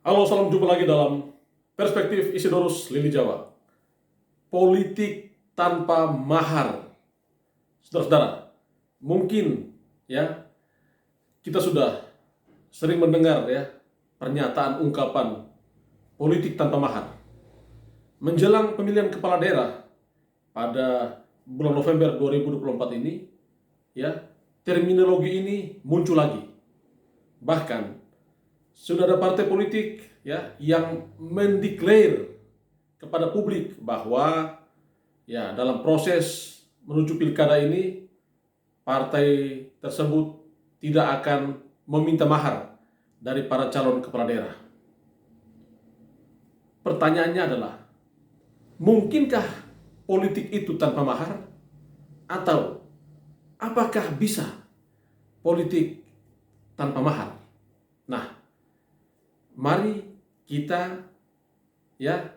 Halo, salam jumpa lagi dalam Perspektif Isidorus Lili Jawa. Politik tanpa mahar. Saudara-saudara, mungkin ya kita sudah sering mendengar ya pernyataan ungkapan politik tanpa mahar. Menjelang pemilihan kepala daerah pada bulan November 2024 ini, ya terminologi ini muncul lagi. Bahkan sudah ada partai politik ya yang mendeklar kepada publik bahwa ya dalam proses menuju pilkada ini partai tersebut tidak akan meminta mahar dari para calon kepala daerah. Pertanyaannya adalah, mungkinkah politik itu tanpa mahar? Atau apakah bisa politik tanpa mahar? Nah, mari kita ya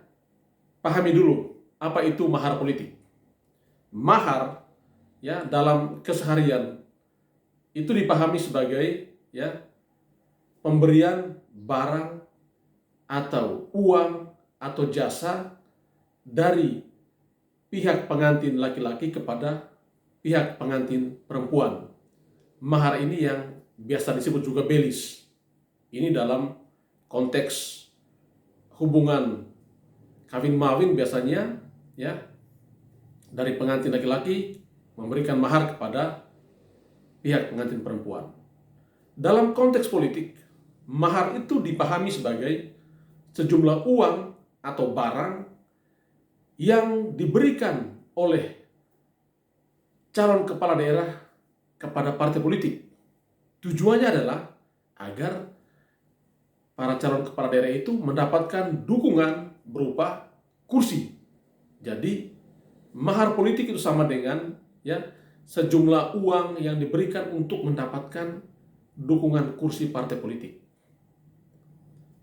pahami dulu apa itu mahar politik. Mahar ya dalam keseharian itu dipahami sebagai ya pemberian barang atau uang atau jasa dari pihak pengantin laki-laki kepada pihak pengantin perempuan. Mahar ini yang biasa disebut juga belis. Ini dalam konteks hubungan kawin mawin biasanya ya dari pengantin laki-laki memberikan mahar kepada pihak pengantin perempuan. Dalam konteks politik, mahar itu dipahami sebagai sejumlah uang atau barang yang diberikan oleh calon kepala daerah kepada partai politik. Tujuannya adalah agar para calon kepala daerah itu mendapatkan dukungan berupa kursi. Jadi mahar politik itu sama dengan ya sejumlah uang yang diberikan untuk mendapatkan dukungan kursi partai politik.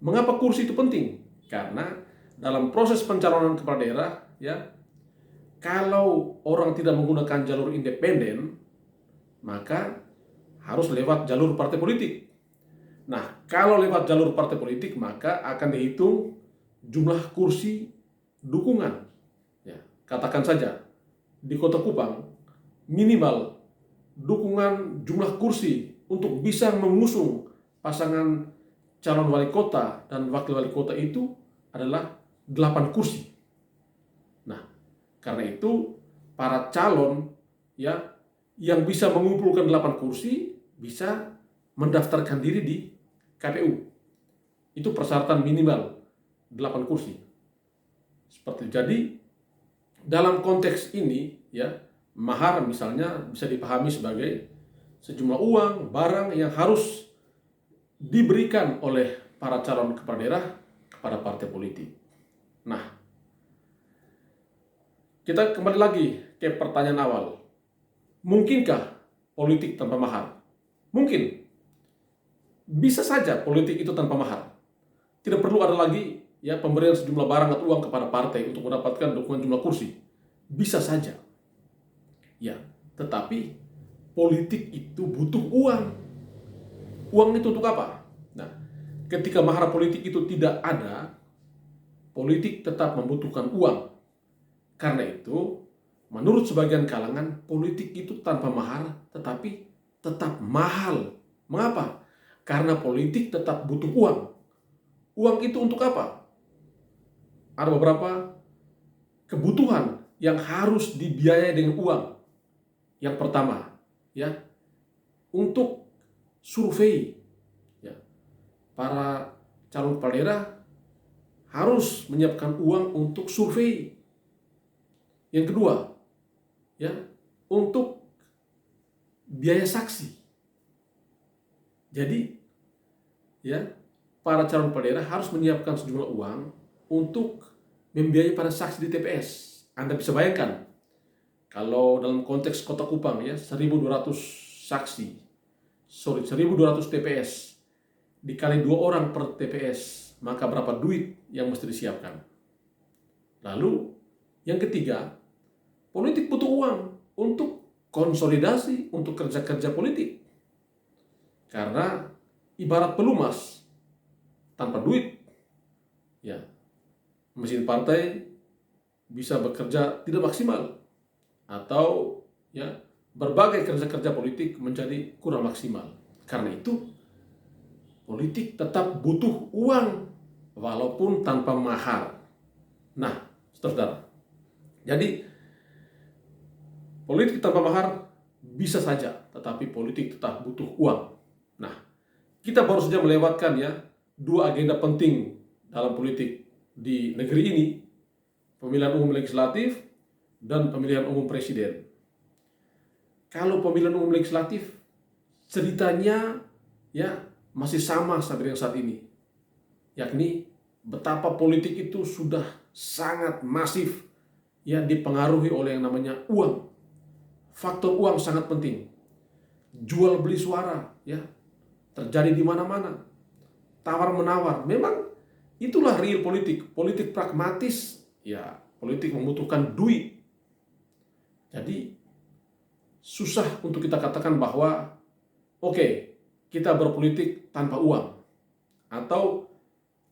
Mengapa kursi itu penting? Karena dalam proses pencalonan kepala daerah ya kalau orang tidak menggunakan jalur independen maka harus lewat jalur partai politik. Nah, kalau lewat jalur partai politik maka akan dihitung jumlah kursi dukungan. Ya, katakan saja di Kota Kupang minimal dukungan jumlah kursi untuk bisa mengusung pasangan calon wali kota dan wakil wali kota itu adalah 8 kursi. Nah, karena itu para calon ya yang bisa mengumpulkan 8 kursi bisa mendaftarkan diri di KPU. Itu persyaratan minimal 8 kursi. Seperti jadi dalam konteks ini ya mahar misalnya bisa dipahami sebagai sejumlah uang, barang yang harus diberikan oleh para calon kepala daerah kepada partai politik. Nah, kita kembali lagi ke pertanyaan awal. Mungkinkah politik tanpa mahar? Mungkin. Bisa saja politik itu tanpa mahar. Tidak perlu ada lagi ya pemberian sejumlah barang atau uang kepada partai untuk mendapatkan dukungan jumlah kursi. Bisa saja. Ya, tetapi politik itu butuh uang. Uang itu untuk apa? Nah, ketika mahar politik itu tidak ada, politik tetap membutuhkan uang. Karena itu, menurut sebagian kalangan, politik itu tanpa mahar tetapi tetap mahal. Mengapa? Karena politik tetap butuh uang. Uang itu untuk apa? Ada beberapa kebutuhan yang harus dibiayai dengan uang. Yang pertama, ya, untuk survei. Ya, para calon kepala daerah harus menyiapkan uang untuk survei. Yang kedua, ya, untuk biaya saksi. Jadi ya, para calon kepala daerah harus menyiapkan sejumlah uang untuk membiayai para saksi di TPS. Anda bisa bayangkan, kalau dalam konteks Kota Kupang ya, 1.200 TPS dikali 2 orang per TPS, maka berapa duit yang mesti disiapkan? Lalu, yang ketiga, politik butuh uang untuk konsolidasi, untuk kerja-kerja politik. Karena ibarat pelumas, tanpa duit ya mesin partai bisa bekerja tidak maksimal, atau ya berbagai kerja-kerja politik menjadi kurang maksimal. Karena itu politik tetap butuh uang walaupun tanpa mahar. Nah, saudara, jadi politik tanpa mahar bisa saja, tetapi politik tetap butuh uang. Nah, kita baru saja melewatkan ya dua agenda penting dalam politik di negeri ini, pemilihan umum legislatif dan pemilihan umum presiden. Kalau pemilihan umum legislatif, ceritanya ya masih sama sampai dengan saat ini, yakni betapa politik itu sudah sangat masif ya dipengaruhi oleh yang namanya uang. Faktor uang sangat penting. Jual beli suara ya terjadi di mana-mana. Tawar menawar. Memang itulah real politik, politik pragmatis. Ya, politik membutuhkan duit. Jadi susah untuk kita katakan bahwa oke, kita berpolitik tanpa uang, atau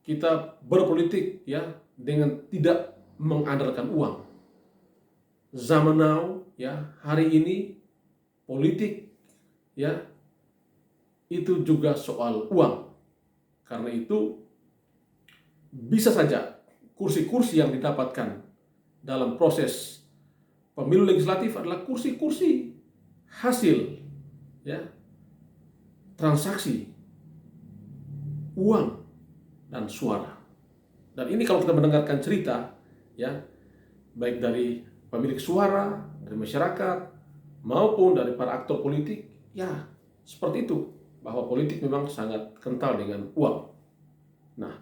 kita berpolitik ya dengan tidak mengandalkan uang. Zaman now ya, hari ini politik ya itu juga soal uang. Karena itu bisa saja kursi-kursi yang didapatkan dalam proses pemilu legislatif adalah kursi-kursi hasil ya transaksi uang dan suara. Dan ini kalau kita mendengarkan cerita ya baik dari pemilik suara, dari masyarakat maupun dari para aktor politik, ya seperti itu, bahwa politik memang sangat kental dengan uang. Nah,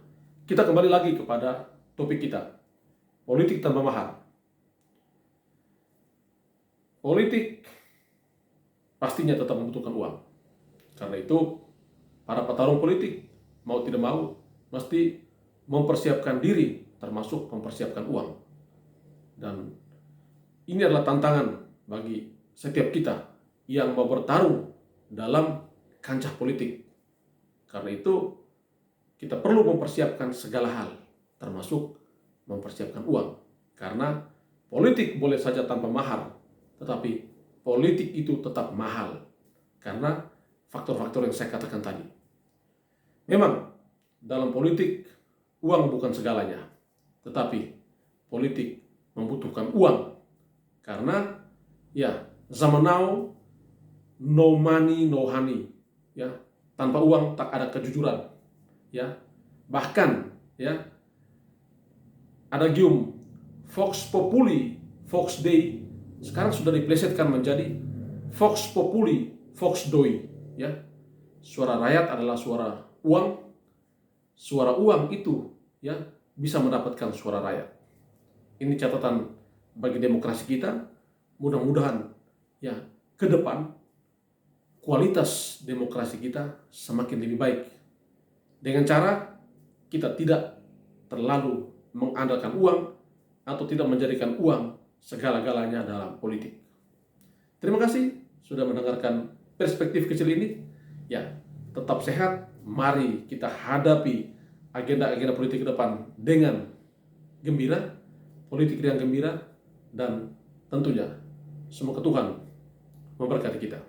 kita kembali lagi kepada topik kita, politik tanpa mahar. Politik pastinya tetap membutuhkan uang. Karena itu, para petarung politik mau tidak mau mesti mempersiapkan diri, termasuk mempersiapkan uang. Dan ini adalah tantangan bagi setiap kita yang mau bertarung dalam kancah politik. Karena itu, kita perlu mempersiapkan segala hal, termasuk mempersiapkan uang. Karena politik boleh saja tanpa mahar, tetapi politik itu tetap mahal. Karena faktor-faktor yang saya katakan tadi. Memang, dalam politik, uang bukan segalanya. Tetapi, politik membutuhkan uang. Karena ya zaman now no money no honey ya, tanpa uang tak ada kejujuran ya. Bahkan ya ada gium Vox Populi Vox Dei sekarang sudah diplesetkan menjadi Vox Populi Vox Dei ya. Suara rakyat adalah suara uang. Suara uang itu ya bisa mendapatkan suara rakyat. Ini catatan bagi demokrasi kita. Mudah-mudahan ya ke depan kualitas demokrasi kita semakin lebih baik dengan cara kita tidak terlalu mengandalkan uang atau tidak menjadikan uang segala-galanya dalam politik. Terima kasih sudah mendengarkan perspektif kecil ini. Ya, tetap sehat. Mari kita hadapi agenda-agenda politik ke depan dengan gembira, politik yang gembira, dan tentunya semoga Tuhan memberkati kita.